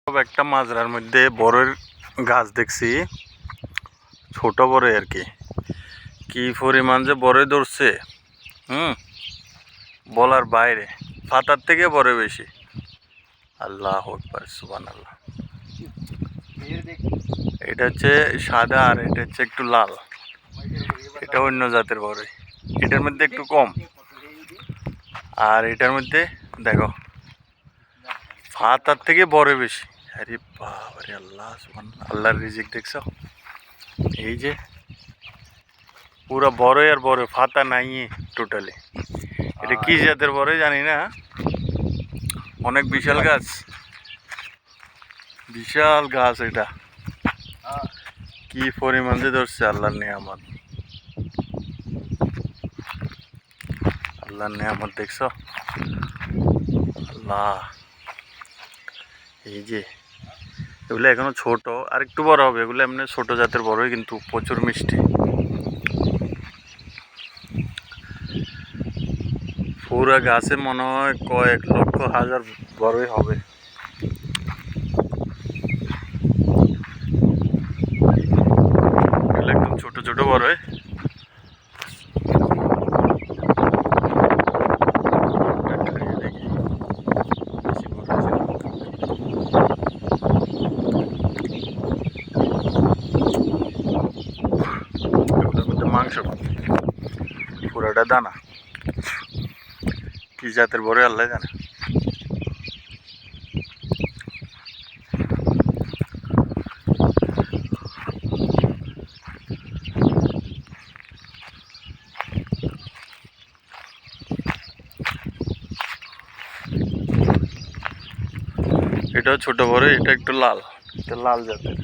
একটা মাজরার মধ্যে বড়ের গাছ দেখছি, ছোট বড় আর কি। কি পরিমাণ যে বড় ধরছে, বলার বাইরে। পাতার থেকে বড় বেশি। আল্লাহু আকবার, সুবহানাল্লাহ। এটা হচ্ছে সাদা আর এটা হচ্ছে একটু লাল। এটা অন্য জাতের বড়, এটার মধ্যে একটু কম। আর এটার মধ্যে দেখো পাতার থেকে বড় বেশি। আরে বাবারে, আল্লাহ সুবহানাল্লাহ, আল্লাহর রিজিক দেখছো? এই যে পুরা বড় আর বড়, পাতা নাই টোটালি। এটা কি জাতের বড় জানি না, অনেক বিশাল গাছ, বিশাল গাছ। এটা কি পরিমাণ যে ধরছে, আল্লাহর নিয়ামত, আল্লাহর নিয়ামত দেখছো? আল্লাহ, এই যে এগুলো এখনো ছোট, আর একটু বড় হবে। এগুলো এমনি ছোট জাতের বড়ই, কিন্তু প্রচুর মিষ্টি। পুরা গাছে মনে হয় কয়েক লক্ষ হাজার বড়ই হবে। একদম ছোট ছোট বড়ই। মাংস পুরাটা দানা, কি জাতের বড় আল্লাহ জানে। এটাও ছোট বড়, এটা একটু লাল, এটা লাল জাতের।